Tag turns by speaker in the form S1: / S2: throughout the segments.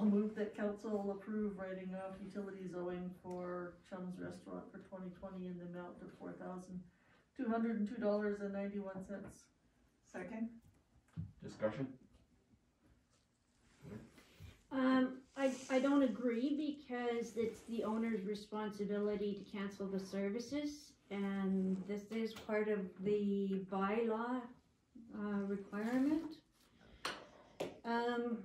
S1: move that council approve writing off utilities owing for Chum's Restaurant for 2020 in the amount of $4,202.91.
S2: Second.
S3: Discussion?
S4: I don't agree because it's the owner's responsibility to cancel the services, and this is part of the bylaw requirement. And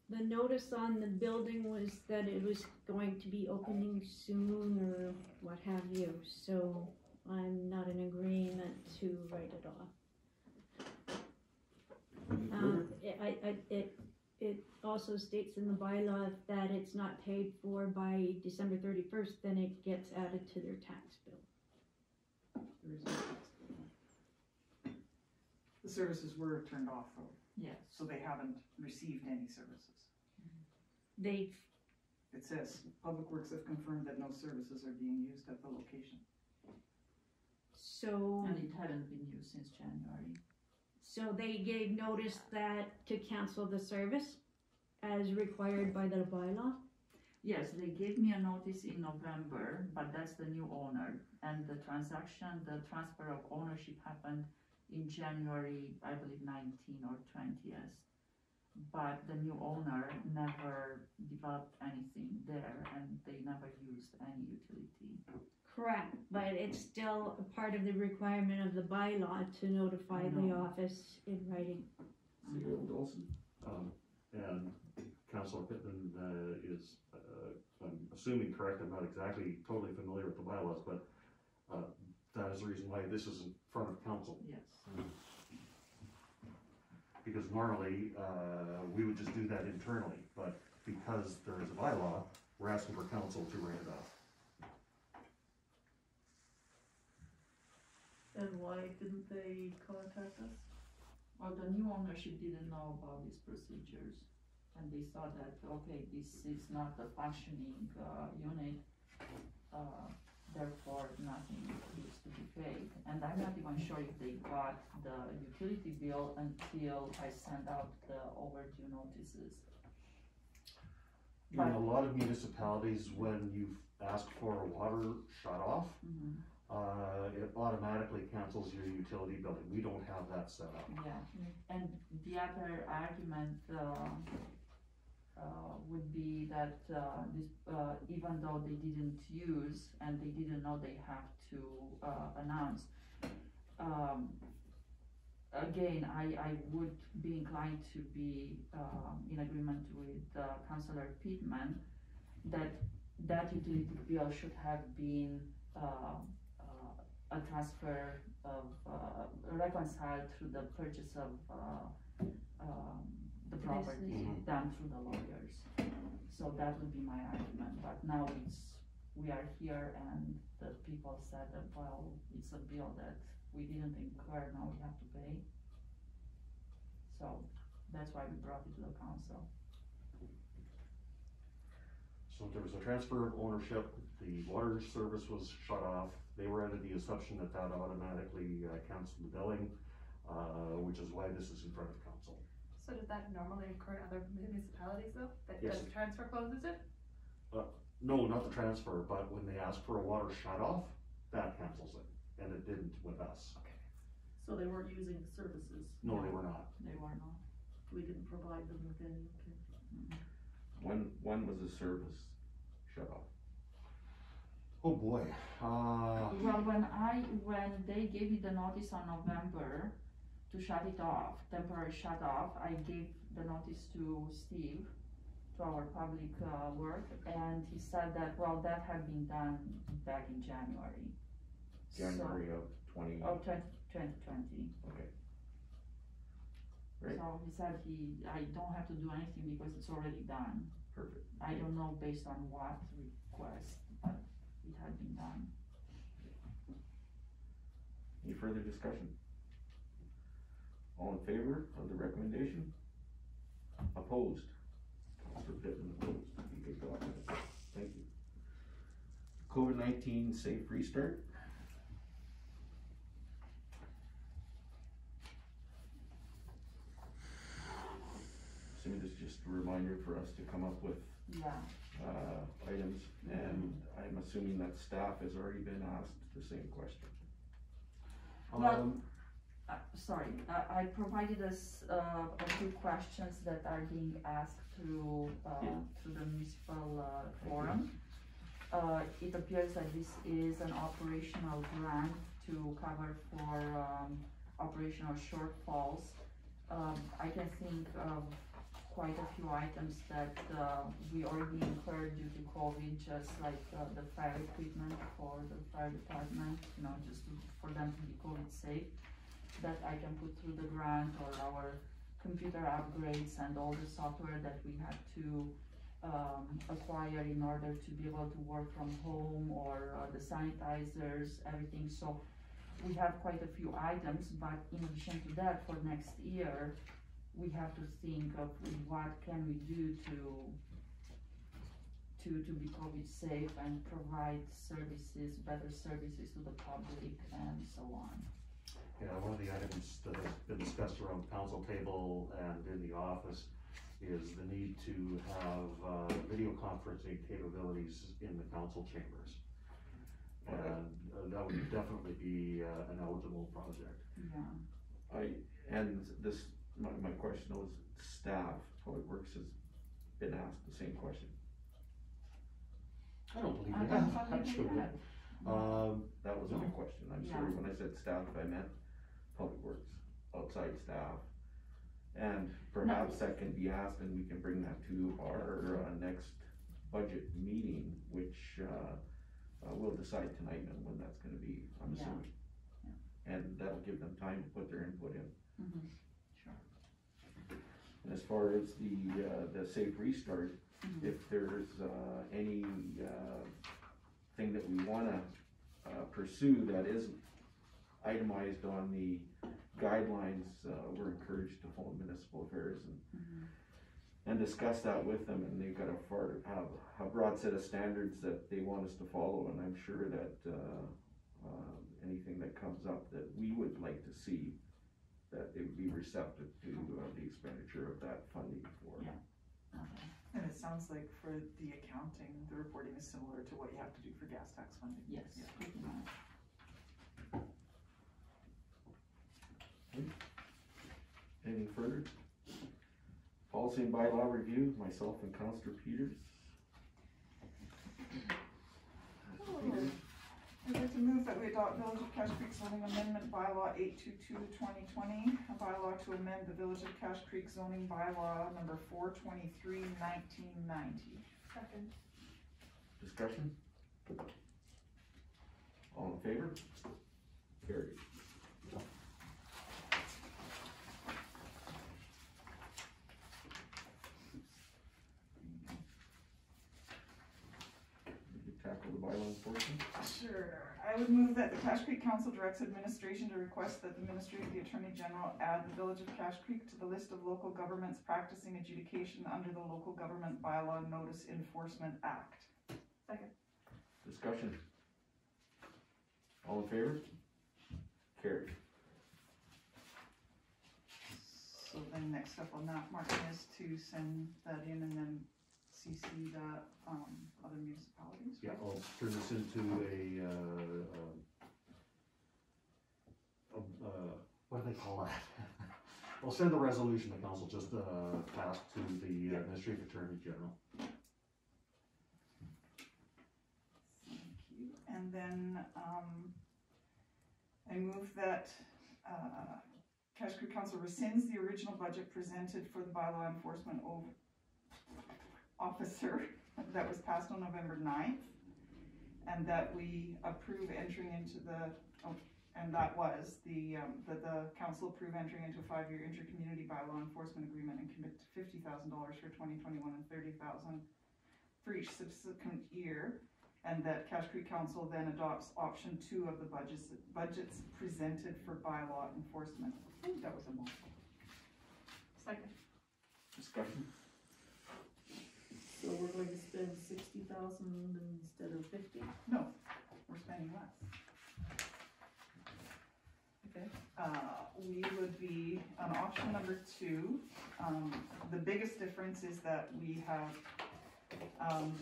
S4: the notice on the building was that it was going to be opening soon or what have you, so I'm not in agreement to write it off. It also states in the bylaw that it's not paid for by December 31st, then it gets added to their tax bill.
S2: The services were turned off though,
S4: Yes.
S2: so they haven't received any services.
S4: They've,
S2: It says, Public Works have confirmed that no services are being used at the location.
S4: so,
S5: And it hadn't been used since January.
S4: so they gave notice that to cancel the service as required by the bylaw.
S5: Yes, they gave me a notice in November, but that's the new owner. And the transaction, the transfer of ownership happened in January, I believe 19 or 20th. But the new owner never developed anything there and they never used any utility.
S4: Correct, but it's still a part of the requirement of the bylaw to notify the office in writing.
S3: City of Dawson?
S6: And Councillor Pittman is, I'm assuming correct, I'm not exactly totally familiar with the bylaws, but that is the reason why this is in front of council.
S5: Yes.
S6: Because normally, we would just do that internally, but because there is a bylaw, we're asking for council to write it off.
S1: And why didn't they contact us?
S5: Well, the new ownership didn't know about these procedures. And they thought that, okay, this is not a functioning unit, therefore nothing is to be paid. And I'm not even sure if they got the utility bill until I sent out the overdue notices.
S6: In a lot of municipalities, when you've asked for a water shut off, it automatically cancels your utility billing. We don't have that set up.
S5: Yeah, and the other argument would be that this, even though they didn't use and they didn't know they have to announce, again, I would be inclined to be in agreement with Councillor Pittman that utility bill should have been a transfer of reconciled through the purchase of the property done through the lawyers. So that would be my argument, but now we are here and the people said that, well, it's a bill that we didn't incur, now we have to pay. So that's why we brought it to the council.
S6: So there was a transfer of ownership, the water service was shut off. They were under the assumption that that automatically canceled the billing, which is why this is in front of council.
S7: So does that normally occur in other municipalities though? That
S6: Yes.
S7: the transfer closes it?
S6: No, not the transfer, but when they ask for a water shut off, that cancels it, and it didn't with us.
S7: Okay.
S1: So they weren't using services.
S6: No, they were not.
S5: They were not.
S1: We didn't provide them with any, okay.
S3: When was the service shut off?
S6: Oh boy,
S5: Well, when they gave me the notice on November to shut it off, temporary shut off, I gave the notice to Steve, to our public work, and he said that, well, that had been done back in January.
S3: January of 20?
S5: Of 2020.
S3: Okay. Right.
S5: So he said I don't have to do anything because it's already done.
S3: Perfect.
S5: I don't know based on what request, but it had been done.
S3: Any further discussion? All in favor of the recommendation? Opposed? Councilor Pittman opposed. You can go ahead. Thank you. COVID-19 safe restart. Assuming this is just a for us to come up with,
S5: Yeah,
S3: items, and I'm assuming that staff has already been asked the same question.
S5: Well, sorry, I provided us, a few questions that are being asked through, through the municipal, forum. It appears that this is an operational grant to cover for, operational shortfalls. I can think of quite a few items that, we already incurred due to COVID, just like, the fire equipment for the fire department, you know, just for them to be COVID safe, that I can put through the grant, or our computer upgrades and all the software that we had to, acquire in order to be able to work from home, or, the sanitizers, everything. So we have quite a few items, but in addition to that, for next year, we have to think of what can we do to be COVID safe and provide services, better services to the public and so on.
S6: Yeah, one of the items that has been discussed around the council table and in the office is the need to have, video conferencing capabilities in the council chambers. And, that would definitely be, an eligible project.
S5: Yeah.
S3: My question was, staff, Public Works has been asked the same question.
S6: I don't believe
S5: I
S6: we
S5: don't
S6: have,
S5: think we
S6: actually.
S5: had.
S3: That was my
S6: No.
S3: question, I'm
S5: Yeah.
S3: sorry, when I said staff, I meant Public Works, outside staff. And perhaps that can be asked, and we can bring that to our, next budget meeting, which, we'll decide tonight on when that's gonna be, I'm
S5: Yeah.
S3: assuming. And that'll give them time to put their input in.
S5: Mm-hmm. Sure.
S3: And as far as the safe restart,
S5: Mhm.
S3: if there's, any, thing that we wanna, pursue that isn't itemized on the guidelines, we're encouraged to phone municipal affairs and discuss that with them, and they've got a broad set of standards that they want us to follow, and I'm sure that, anything that comes up that we would like to see, that they would be receptive to, the expenditure of that funding for.
S5: Yeah. Okay.
S2: And it sounds like for the accounting, the reporting is similar to what you have to do for gas tax funding.
S5: Yes.
S2: Yeah.
S5: Pretty much.
S3: Anything further? Policy and bylaw review, myself and Councillor Peters. Peters,
S2: I'd like to move that we adopt Village of Cache Creek zoning amendment bylaw 822-2020, a bylaw to amend the Village of Cache Creek zoning bylaw number 423/1990.
S7: Second.
S3: discussion? All in favor? Carried. You tackle the bylaw enforcement?
S2: Sure. I would move that the Cache Creek Council directs administration to request that the Ministry of the Attorney General add the Village of Cache Creek to the list of local governments practicing adjudication under the Local Government Bylaw Notice Enforcement Act.
S7: Second.
S3: Discussion? All in favor? Carried.
S2: So then next step on that, Martin, is to send that in and then CC the, other municipalities?
S6: Yeah, I'll turn this into what do they call that? I'll send the resolution the council just, passed to the Ministry of Attorney General.
S2: Thank you. And then, I move that, Cache Creek Council rescinds the original budget presented for the bylaw enforcement officer that was passed on November 9th. And that we approve entering into the, and that was the, that the council approve entering into a 5-year intercommunity bylaw enforcement agreement and commit to $50,000 for 2021 and $30,000 for each subsequent year. And that Cache Creek Council then adopts option 2 of the budgets presented for bylaw enforcement. I think that was a mouthful.
S7: Second.
S3: Discussion?
S1: So we're going to spend 60,000 instead of 50?
S2: No, we're spending less.
S1: Okay.
S2: we would be on option number 2. The biggest difference is that we have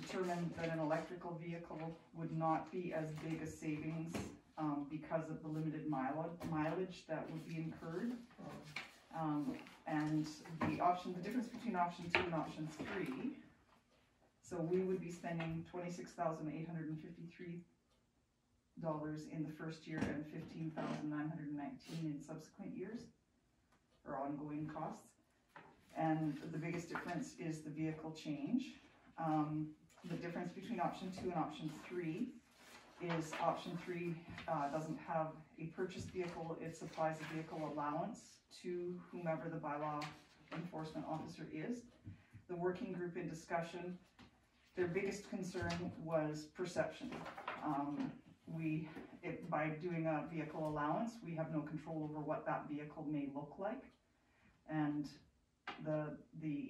S2: determined that an electrical vehicle would not be as big a savings because of the limited mileage that would be incurred. And the difference between option 2 and option 3, so we would be spending $26,853 in the first year and $15,919 in subsequent years, or ongoing costs. And the biggest difference is the vehicle change. The difference between option 2 and option 3 is option 3 doesn't have a purchased vehicle, it supplies a vehicle allowance to whomever the bylaw enforcement officer is. The working group in discussion, their biggest concern was perception. By doing a vehicle allowance, we have no control over what that vehicle may look like. And the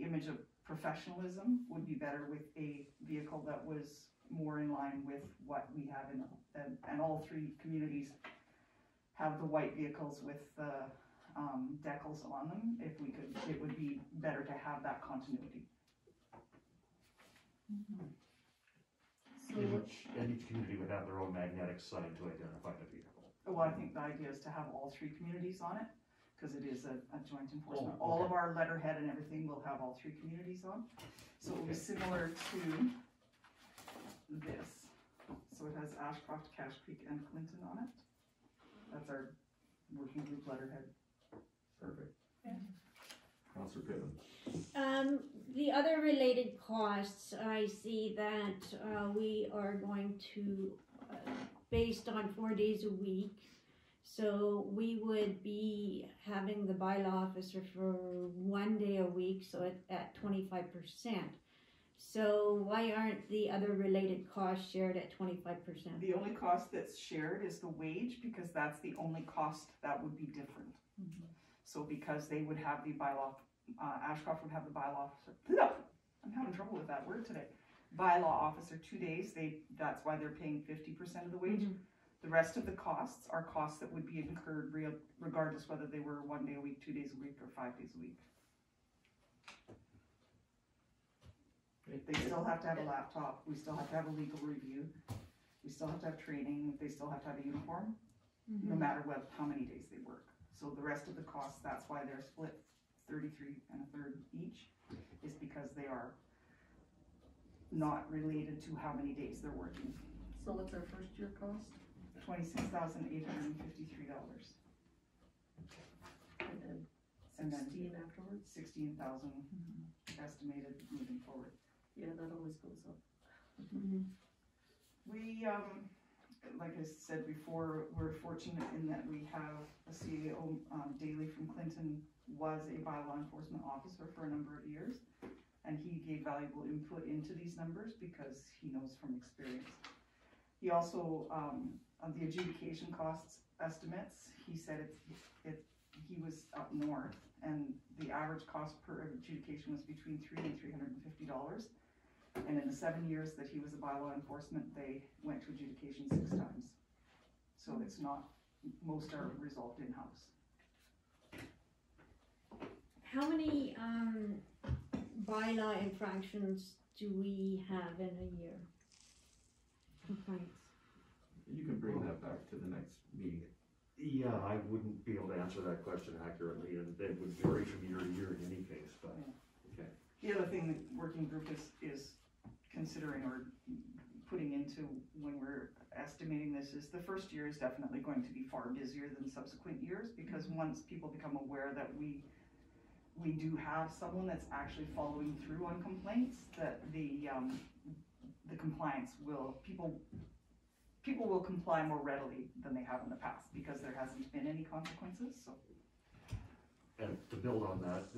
S2: image of professionalism would be better with a vehicle that was more in line with what we have and all 3 communities have the white vehicles with the decals on them. If we could, it would be better to have that continuity.
S1: So
S6: And each community would have their own magnetic sign to identify the vehicle.
S2: Well, I think the idea is to have all 3 communities on it, because it is a joint enforcement.
S6: Oh,
S2: All
S6: okay.
S2: of our letterhead and everything will have all 3 communities on. So it will be similar to this. So it has Ashcroft, Cache Creek, and Clinton on it. That's our working group letterhead.
S3: Perfect.
S7: Yeah.
S3: Councillor Pittman.
S4: The other related costs, I see that we are going to, based on 4 days a week, so we would be having the bylaw officer for 1 day a week, so at 25%. So why aren't the other related costs shared at 25%?
S2: The only cost that's shared is the wage, because that's the only cost that would be different. So because they would have the bylaw, Ashcroft would have the bylaw officer, I'm having trouble with that word today. Bylaw officer 2 days, that's why they're paying 50% of the wage. The rest of the costs are costs that would be incurred regardless whether they were 1 day a week, 2 days a week, or 5 days a week. They still have to have a laptop, we still have to have a legal review, we still have to have training, they still have to have a uniform, no matter how many days they work. So the rest of the costs, that's why they're split 33 1/3 each, is because they are not related to how many days they're working.
S1: So what's our first year cost?
S2: $26,853,
S1: And then
S2: and then
S1: 16 afterwards?
S2: 16,000 estimated moving forward.
S1: Yeah, that always goes up.
S2: We, like I said before, we're fortunate in that we have a CAO, Daly from Clinton was a bylaw enforcement officer for a number of years, and he gave valuable input into these numbers because he knows from experience. He also, on the adjudication costs estimates, he said he was up north, and the average cost per adjudication was between $300 and $350. And in the 7 years that he was a bylaw enforcement, they went to adjudication 6 times. So it's not, most are resolved in-house.
S4: How many bylaw infractions do we have in a year? Complaints.
S3: You can bring that back to the next meeting.
S6: Yeah, I wouldn't be able to answer that question accurately, and it would vary from year to year in any case, but.
S3: Okay.
S2: The other thing the working group is considering or putting into when we're estimating this is the first year is definitely going to be far busier than subsequent years, because once people become aware that we do have someone that's actually following through on complaints, that the compliance people will comply more readily than they have in the past, because there hasn't been any consequences, so.
S6: And to build on that,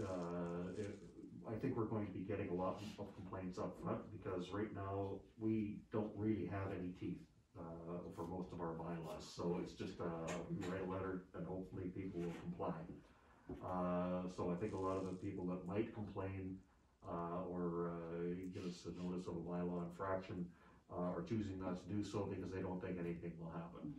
S6: I think we're going to be getting a lot of complaints up front, because right now, we don't really have any teeth for most of our bylaws, so it's just we write a letter and hopefully people will comply. So I think a lot of the people that might complain or give us a notice of a bylaw infraction are choosing not to do so because they don't think anything will happen.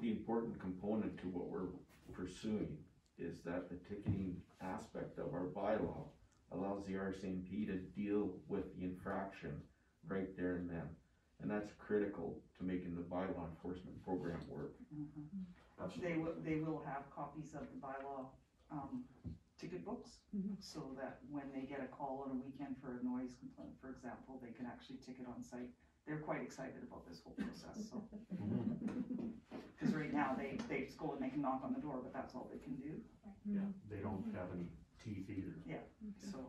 S3: The important component to what we're pursuing is that the ticketing aspect of our bylaw allows the RCMP to deal with the infraction right there and then. And that's critical to making the bylaw enforcement program work.
S2: They will have copies of the bylaw, ticket books, so that when they get a call on a weekend for a noise complaint, for example, they can actually ticket on site. They're quite excited about this whole process, so. Cause right now, they just go and they can knock on the door, but that's all they can do.
S6: Yeah, they don't have any teeth either.
S2: So,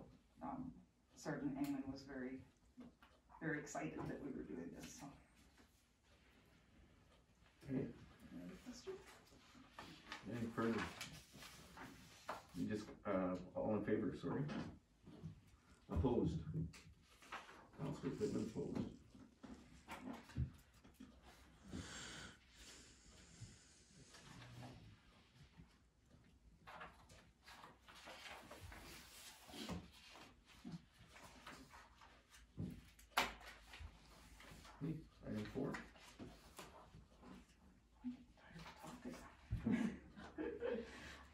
S2: Sergeant Engman was very, very excited that we were doing this, so.
S3: Okay.
S2: Any other questions?
S3: Any further? You just, all in favor, sorry? Opposed? Councilor Pittman opposed. Item 4.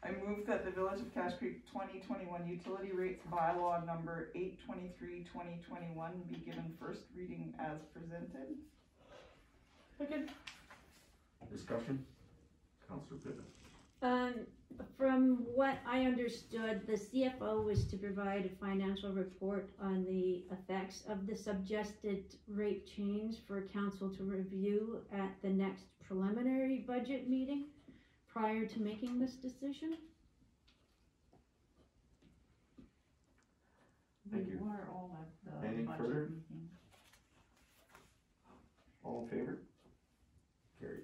S2: I move that the Village of Cache Creek 2021 utility rates bylaw number 823/2021 be given first reading as presented.
S1: Second.
S3: Discussion? Councilor Pittman.
S4: From what I understood, the CFO was to provide a financial report on the effects of the suggested rate change for council to review at the next preliminary budget meeting prior to making this decision.
S3: Thank you.
S5: We were all at the
S3: Anything
S5: budget
S3: further?
S5: meeting.
S3: All in favor? Carried.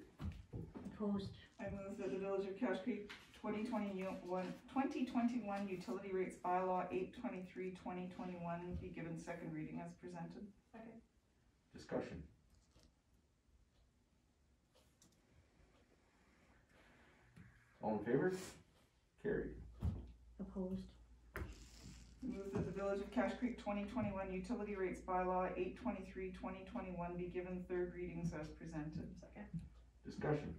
S4: Opposed.
S2: I move that the Village of Cache Creek 2021 utility rates bylaw 823/2021 be given second reading as presented.
S7: Second.
S3: Discussion? All in favor? Carried.
S4: Opposed.
S2: Move that the Village of Cache Creek 2021 utility rates bylaw 823/2021 be given third readings as presented.
S7: Second.
S3: Discussion?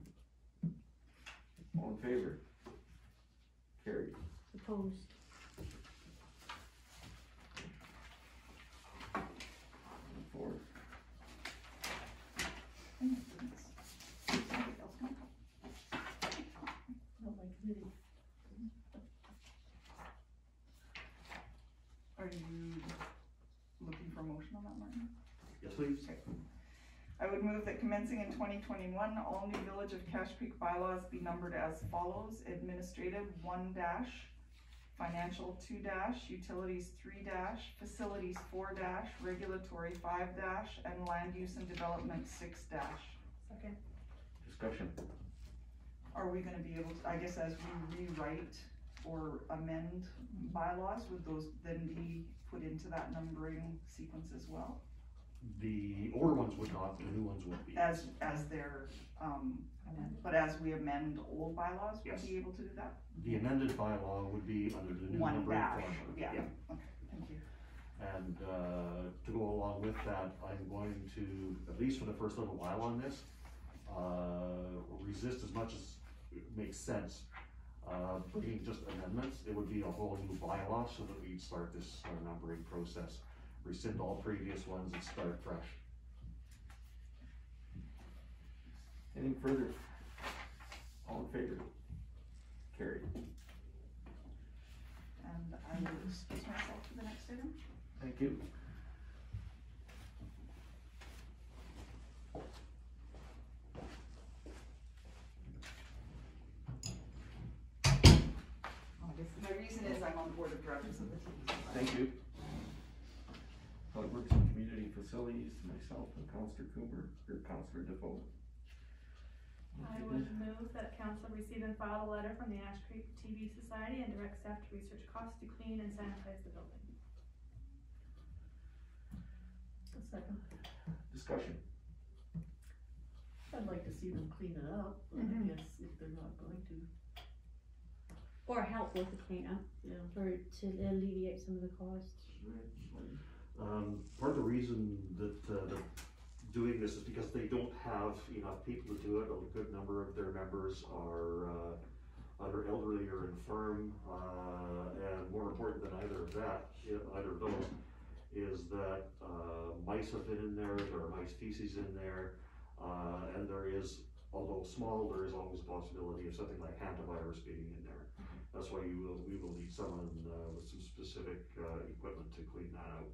S3: All in favor? Carried.
S4: Opposed.
S3: Four.
S2: Oh my goodness. Somebody else can come.
S1: Not my committee.
S2: Are you looking for a motion on that, Martin?
S6: Yes, please.
S2: I would move that commencing in 2021, all new Village of Cache Creek bylaws be numbered as follows: administrative 1-, financial 2-, utilities 3-, facilities 4-, regulatory 5-, and land use and development 6-.
S7: Second.
S3: Discussion?
S2: Are we gonna be able to, I guess as we rewrite or amend bylaws, would those then be put into that numbering sequence as well?
S6: The older ones would not, the new ones would be.
S2: As they're, but as we amend old bylaws, we'll
S6: Yes.
S2: be able to do that?
S6: The amended bylaw would be under the new
S2: 1-,
S6: numbering formula.
S2: yeah, okay, thank you.
S6: And, to go along with that, I'm going to, at least for the first little while on this, resist as much as it makes sense, being just amendments. It would be a whole new bylaw so that we start this numbering process, rescind all previous ones and start fresh.
S3: Anything further? All in favor? Carried.
S2: And I will excuse myself to the next item.
S3: Thank you.
S2: My reason is I'm on board of directors of the team.
S3: Thank you. Public Works and Community Facilities, myself and Councilor Cooper, or Councilor Defoe.
S7: I would move that council receive and file a letter from the Ash Creek TV Society and direct staff to research costs to clean and sanitize the building.
S1: A second.
S3: Discussion?
S1: I'd like to see them clean it up, but I guess if they're not going to,
S4: Or help with the cleanup
S1: yeah.
S4: to alleviate some of the costs.
S6: Part of the reason that, doing this is because they don't have enough people to do it. A good number of their members are either elderly or infirm, and more important than either of those is that mice have been in there are mice feces in there, and there is, although small, there is always a possibility of something like hantavirus being in there. That's why we will need someone with some specific equipment to clean that out.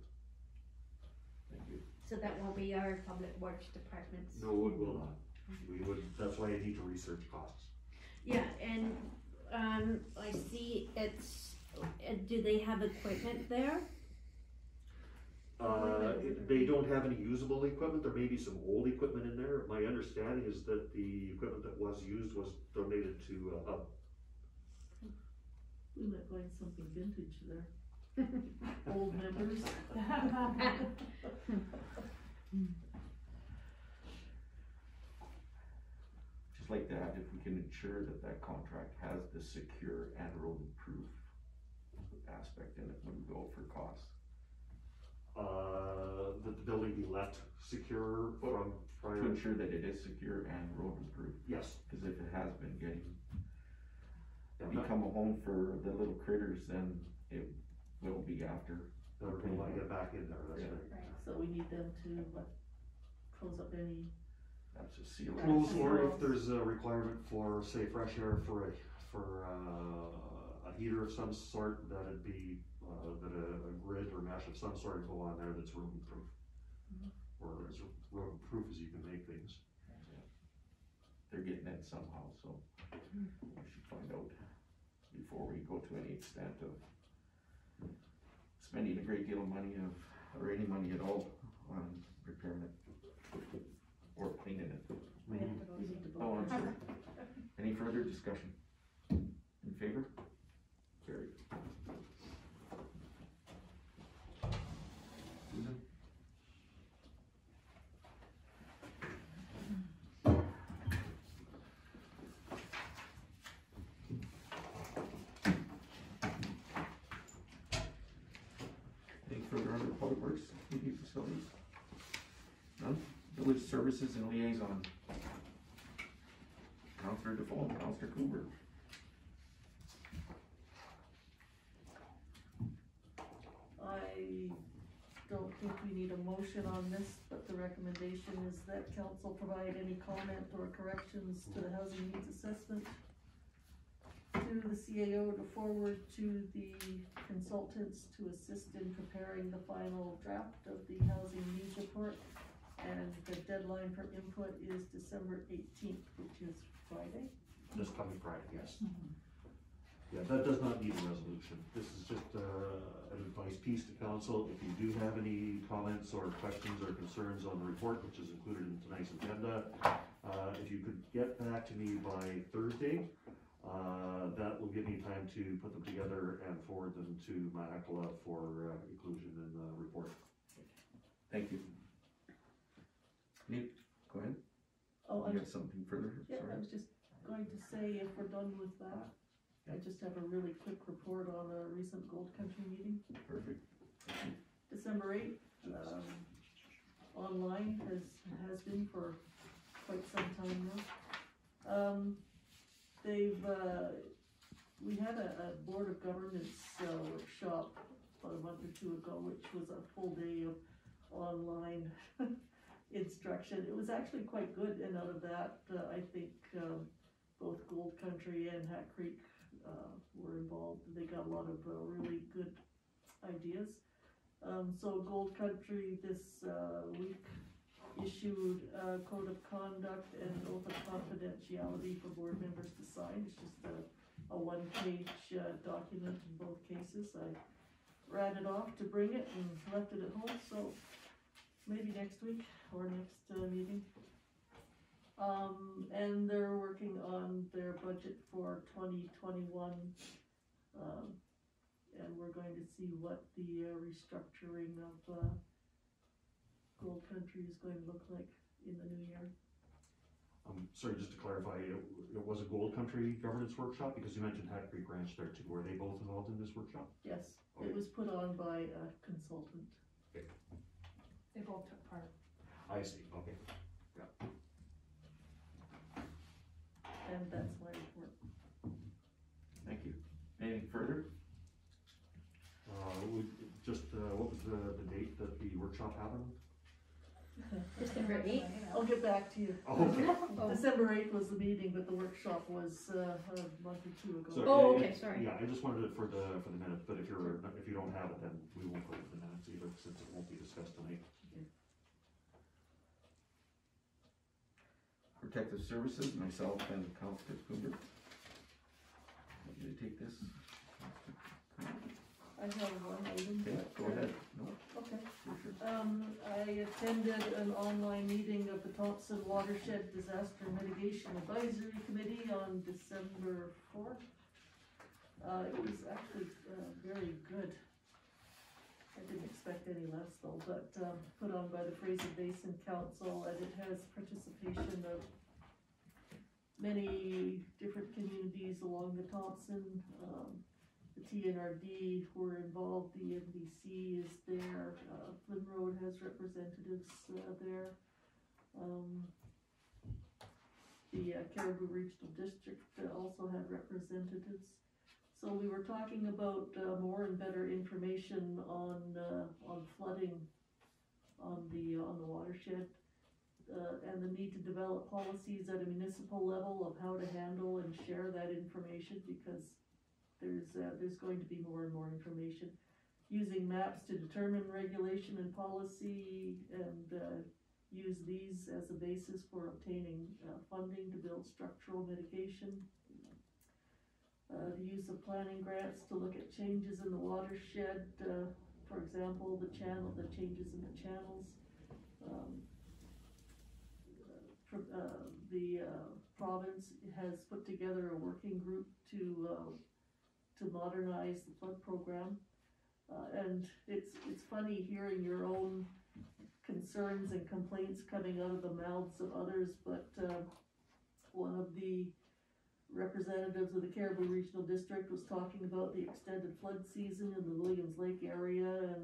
S3: Thank you.
S4: So that will be our public works department's.
S6: No, it will not. We would, that's why you need to research costs.
S4: Yeah, and, I see it's, do they have equipment there?
S6: They don't have any usable equipment. There may be some old equipment in there. My understanding is that the equipment that was used was donated to Hub.
S1: We might find something vintage there. Old members.
S3: Just like that, if we can ensure that that contract has the secure and road-proof aspect in it when we go for costs.
S6: That the building be left secure from prior.
S3: To ensure that it is secure and road-proof,
S6: Yes.
S3: because if it has been getting,
S6: Yeah,
S3: become a home for the little critters, then it will be after.
S6: We're gonna want to get back in there, that's
S3: Yeah.
S6: right.
S1: So we need them to, close up any,
S3: That's a seal.
S6: Close, or if there's a requirement for, say, fresh air for a heater of some sort, that'd be, that a grid or mesh of some sort go on there that's room-proof. Or as room-proof as you can make things.
S3: They're getting it somehow, so we should find out before we go to any extent of spending a great deal of money or any money at all on repairing it or cleaning it.
S1: we need to
S3: Oh,
S1: vote.
S3: I'm sorry. Any further discussion? In favor? Carried. Susan? Any further under public works, community facilities? None? Village services and liaison. Counselor Default, Counselor Cooper.
S1: I don't think we need a motion on this, but the recommendation is that council provide any comment or corrections to the housing needs assessment to the CAO to forward to the consultants to assist in preparing the final draft of the housing needs report. And the deadline for input is December 18th, which is Friday.
S6: This coming Friday, yes. Yeah, that does not need a resolution. This is just an advice piece to council. If you do have any comments or questions or concerns on the report, which is included in tonight's agenda, if you could get back to me by Thursday, that will give me time to put them together and forward them to Mackala for inclusion in the report.
S3: Thank you. Nick, go ahead.
S1: Oh,
S3: You have something further?
S1: yeah, I
S3: Sorry.
S1: was just going to say, if we're done with that, I just have a really quick report on a recent Gold Country meeting.
S3: Perfect.
S1: December 8th, online has been for quite some time now. We had a Board of Governance workshop about a month or two ago, which was a full day of online instruction. It was actually quite good, and out of that, I think both Gold Country and Hat Creek were involved. They got a lot of really good ideas. So Gold Country this week issued a code of conduct and an oath of confidentiality for board members to sign. It's just a one-page document in both cases. I ran it off to bring it and left it at home, so maybe next week or next meeting. And they're working on their budget for 2021. And we're going to see what the restructuring of Gold Country is going to look like in the new year.
S6: Sorry, just to clarify, it was a Gold Country governance workshop, because you mentioned Hat Creek Ranch there too. Were they both involved in this workshop?
S1: Yes,
S6: Okay.
S1: it was put on by a consultant.
S7: They both took part.
S6: I see, okay.
S1: And that's my report.
S3: Thank you. Anything further?
S6: What was the date that the workshop happened?
S4: December 8th?
S1: I'll get back to you.
S6: Oh, okay.
S4: Oh.
S1: December 8th was the meeting, but the workshop was a month or two ago.
S6: So,
S4: Oh,
S6: it-
S4: okay, sorry.
S6: Yeah, I just wanted it for the minutes, but if you don't have it, then we won't go with the minutes either, since it won't be discussed tonight.
S3: Protective Services, myself and Councilor Cooper. Want you to take this?
S1: I have one item.
S3: Okay,
S1: but,
S3: go ahead. No,
S1: Okay.
S3: you're sure.
S1: I attended an online meeting of the Thompson Watershed Disaster Mitigation Advisory Committee on December 4th. It was actually, very good. I didn't expect any less though, but, put on by the Fraser Basin Council, and it has participation of many different communities along the Thompson. The TNRD were involved, the NBC is there, Flynn Road has representatives, there. The Caribou Regional District also had representatives. So we were talking about, more and better information on flooding on the watershed. And the need to develop policies at a municipal level of how to handle and share that information, because there's going to be more and more information. Using maps to determine regulation and policy, and use these as a basis for obtaining funding to build structural mitigation. The use of planning grants to look at changes in the watershed, for example, the changes in the channels. The province has put together a working group to modernize the flood program. And it's funny hearing your own concerns and complaints coming out of the mouths of others, but one of the representatives of the Caribou Regional District was talking about the extended flood season in the Williams Lake area,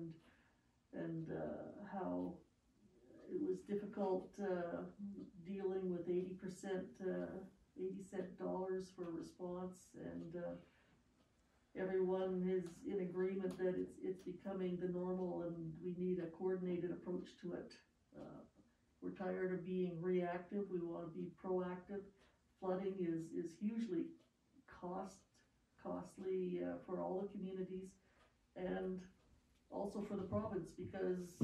S1: and how it was difficult dealing with 80 cent dollars for response, and everyone is in agreement that it's becoming the normal, and we need a coordinated approach to it. We're tired of being reactive, we want to be proactive. Flooding is hugely costly for all the communities, and also for the province, because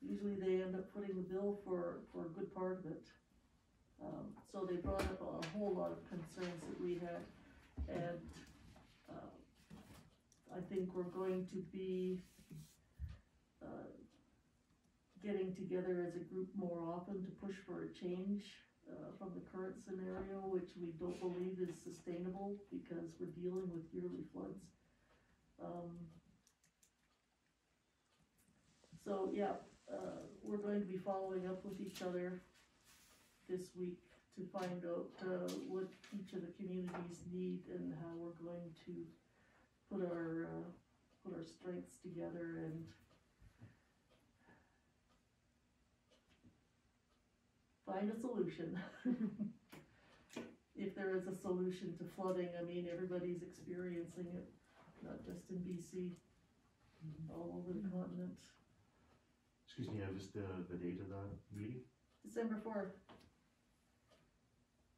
S1: usually they end up footing the bill for a good part of it. So they brought up a whole lot of concerns that we had, and I think we're going to be getting together as a group more often to push for a change from the current scenario, which we don't believe is sustainable, because we're dealing with yearly floods. So yeah, we're going to be following up with each other this week to find out what each of the communities need and how we're going to put our strengths together and find a solution. If there is a solution to flooding, I mean, everybody's experiencing it, not just in BC, all over the continent.
S6: Excuse me, I missed the date of the meeting?
S1: December 4th.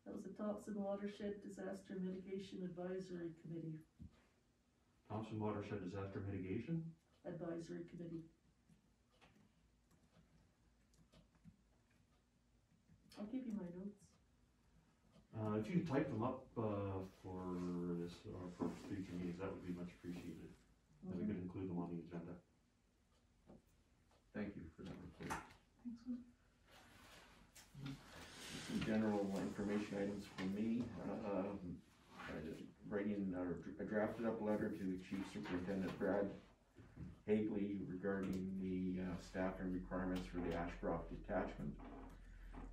S1: That was the Thompson Watershed Disaster Mitigation Advisory Committee.
S6: Thompson Watershed Disaster Mitigation?
S1: Advisory Committee. I'll give you my notes.
S6: If you type them up for this, or for future meetings, that would be much appreciated. Then we could include them on the agenda.
S3: Thank you for that report. Some general information items for me. I drafted up a letter to the Chief Superintendent Brad Hagley regarding the staffing requirements for the Ashcroft detachment,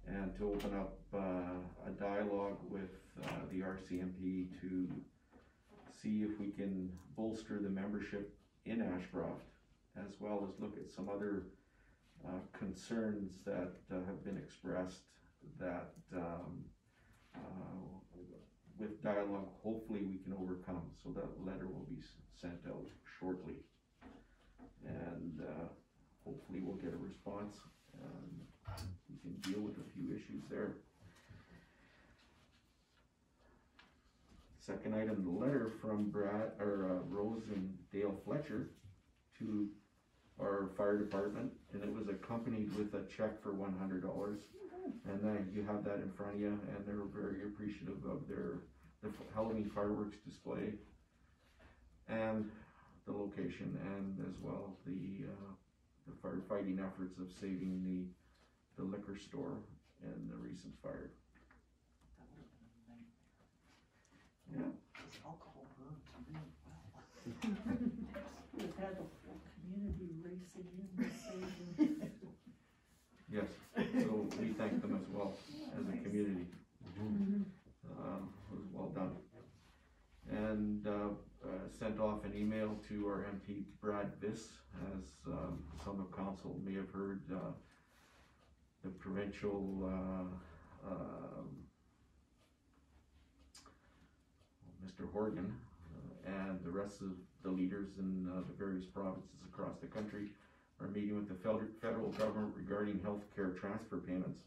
S3: and to open up a dialogue with the RCMP to see if we can bolster the membership in Ashcroft, as well as look at some other concerns that have been expressed that with dialogue, hopefully we can overcome. So that letter will be sent out shortly. And hopefully we'll get a response and we can deal with a few issues there. Second item, the letter from Rose and Dale Fletcher to our fire department, and it was accompanied with a check for $100. And then you have that in front of you, and they're very appreciative of the Halloween fireworks display and the location, and as well the firefighting efforts of saving the liquor store in the recent fire. Yeah.
S2: Alcohol burns really well.
S1: We've had the whole community racing in this season.
S3: Yes, so we thank them as well as a community. It was well done. And sent off an email to our MP Brad Viss, as some of council may have heard, the provincial Mr. Horgan and the rest of the leaders in the various provinces across the country are meeting with the federal government regarding healthcare transfer payments,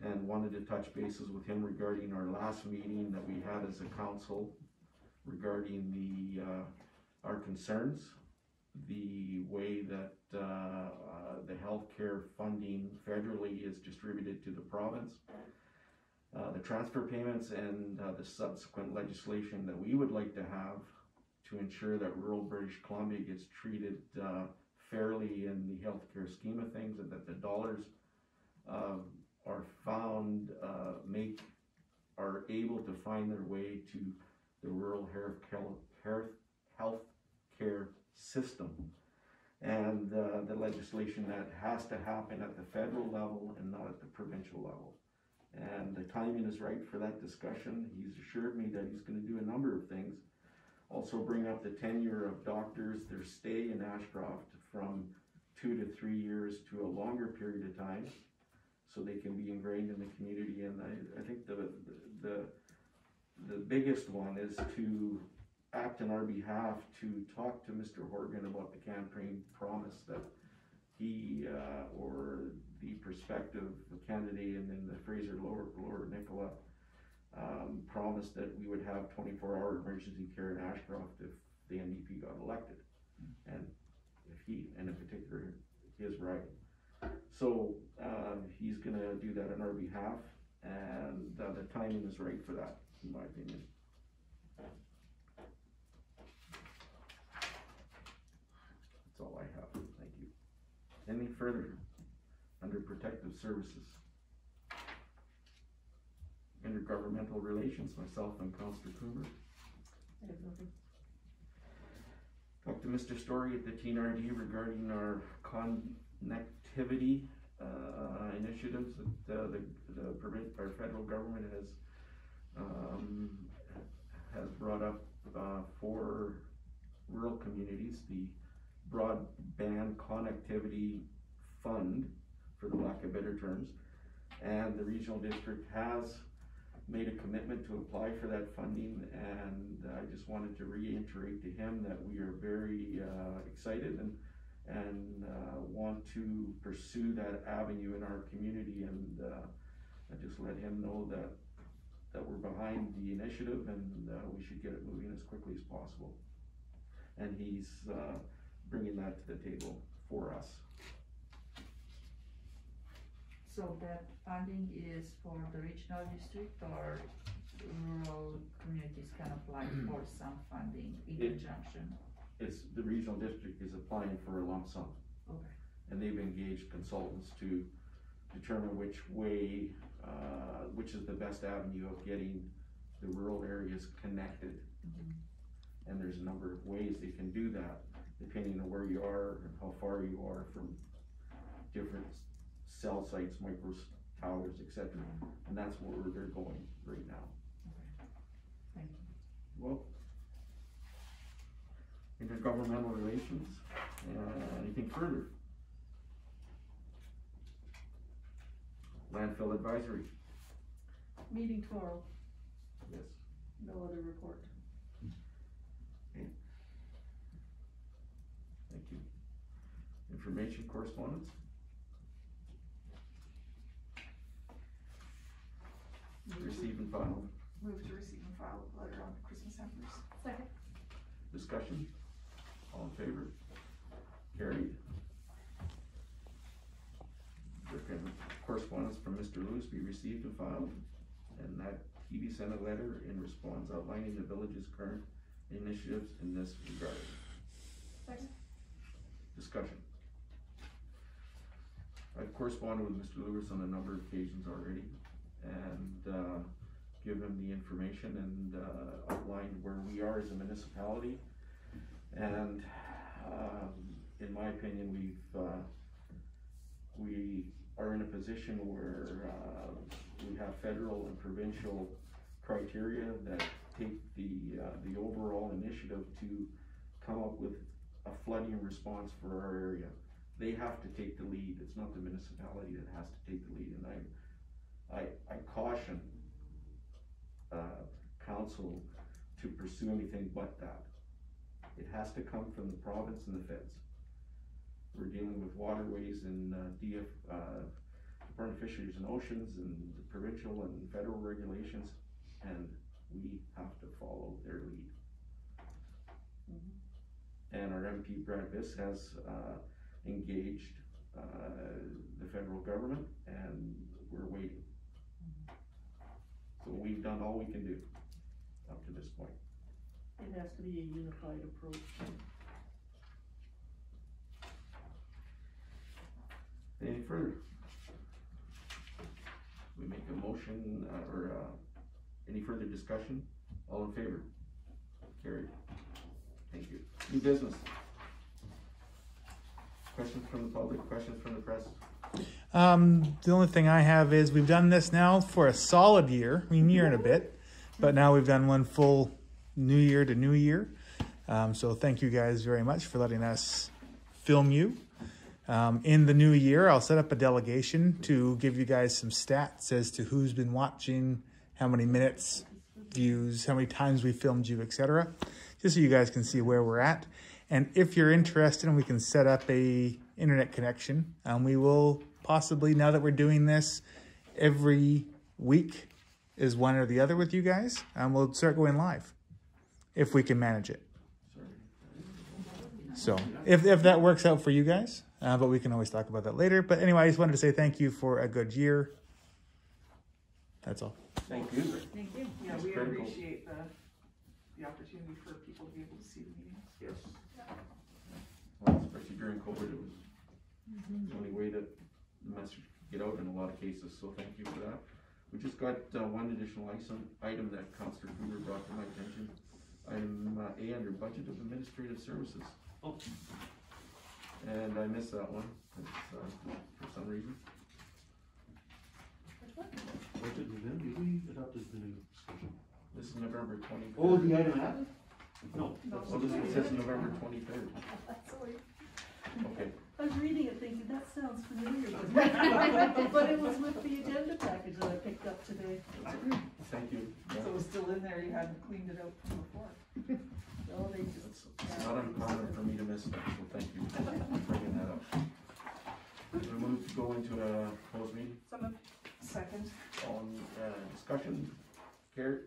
S3: and wanted to touch bases with him regarding our last meeting that we had as a council regarding our concerns, the way that the healthcare funding federally is distributed to the province, the transfer payments, and the subsequent legislation that we would like to have to ensure that rural British Columbia gets treated fairly in the healthcare scheme of things, and that the dollars are found, are able to find their way to the rural health care system, and the legislation that has to happen at the federal level and not at the provincial level. And the timing is right for that discussion. He's assured me that he's going to do a number of things. Also bring up the tenure of doctors, their stay in Ashcroft from 2 to 3 years to a longer period of time, so they can be ingrained in the community. And I think the biggest one is to act on our behalf to talk to Mr. Horgan about the campaign promise that he or the prospective candidate and then the Fraser Lower Nicola promised that we would have 24-hour emergency care in Ashcroft if the NDP got elected, and if he, and in particular his right. So he's gonna do that on our behalf, and the timing is right for that, in my opinion. That's all I have. Thank you. Any further under protective services? Intergovernmental relations, myself and Councillor Coomer.
S1: I have nothing.
S3: Talk to Mr. Story at the TNRD regarding our connectivity initiatives that our federal government has brought up for rural communities, the Broadband Connectivity Fund, for the lack of better terms, and the regional district has made a commitment to apply for that funding, and I just wanted to reiterate to him that we are very excited and want to pursue that avenue in our community, and I just let him know that we're behind the initiative, and we should get it moving as quickly as possible. And he's bringing that to the table for us.
S5: So that funding is for the regional district, or rural communities can apply for some funding in conjunction?
S3: It's the regional district is applying for a lump sum.
S5: Okay.
S3: And they've engaged consultants to determine which way, which is the best avenue of getting the rural areas connected. And there's a number of ways they can do that, depending on where you are and how far you are from different cell sites, micro towers, etc. And that's where they're going right now.
S5: Okay. Thank you.
S3: Well, intergovernmental relations, anything further? Landfill advisory,
S1: Meeting tomorrow,
S3: yes.
S1: no other report.
S3: Thank you. Information correspondence? Receive and file.
S2: Move to receive and file a letter on Christmas hampers.
S7: Second.
S3: Discussion? All in favor? Carried. Correspondence from Mr. Lewis be received and filed, and that he be sent a letter in response outlining the village's current initiatives in this regard.
S7: Second.
S3: Discussion. I've corresponded with Mr. Lewis on a number of occasions already, and give him the information and outlined where we are as a municipality. And in my opinion, we are in a position where we have federal and provincial criteria that take the overall initiative to come up with a flooding response for our area. They have to take the lead. It's not the municipality that has to take the lead, and I caution council to pursue anything but that. It has to come from the province and the feds. We're dealing with waterways and Department of Fisheries and Oceans and the provincial and federal regulations, and we have to follow their lead. And our MP Brad Biss has engaged the federal government, and we're waiting. So we've done all we can do up to this point.
S1: It has to be a unified approach.
S3: Any further? We make a motion, or any further discussion? All in favor? Carried. Thank you. New business. Questions from the public, questions from the press?
S8: The only thing I have is we've done this now for a solid year, year and a bit, but now we've done one full new year to new year. So thank you guys very much for letting us film you. In the new year, I'll set up a delegation to give you guys some stats as to who's been watching, how many minutes, views, how many times we filmed you, etc. Just so you guys can see where we're at. And if you're interested, and we can set up a internet connection, we will possibly, now that we're doing this every week, is one or the other with you guys, and we'll start going live if we can manage it. So if that works out for you guys, but we can always talk about that later. But anyway, I just wanted to say thank you for a good year. That's all.
S3: Thank you.
S1: Thank you.
S2: Yeah,
S3: That's
S2: we
S3: critical.
S2: appreciate the opportunity for people to be able to see the meetings.
S3: Yes. Well, especially during COVID, it was the only way that the message could get out in a lot of cases, so thank you for that. We just got one additional item that Councillor Gruber brought to my attention. Item A under Budget of Administrative Services.
S6: Oh.
S3: And I missed that one, for some reason.
S6: What did we adopted the new schedule?
S3: This is November 23rd.
S6: Oh, the item added? No.
S3: Oh, this one says November 23rd.
S1: Sorry.
S3: Okay.
S1: I was reading it thinking, that sounds familiar, but it was with the agenda package that I picked up today.
S3: Thank you.
S2: So it was still in there, you hadn't cleaned it out from before.
S1: No, they just,
S3: It's not uncommon for me to miss that, so thank you for bringing that up. We move to go into a closed meeting
S7: Some of
S2: Second.
S3: on discussion. Carrie?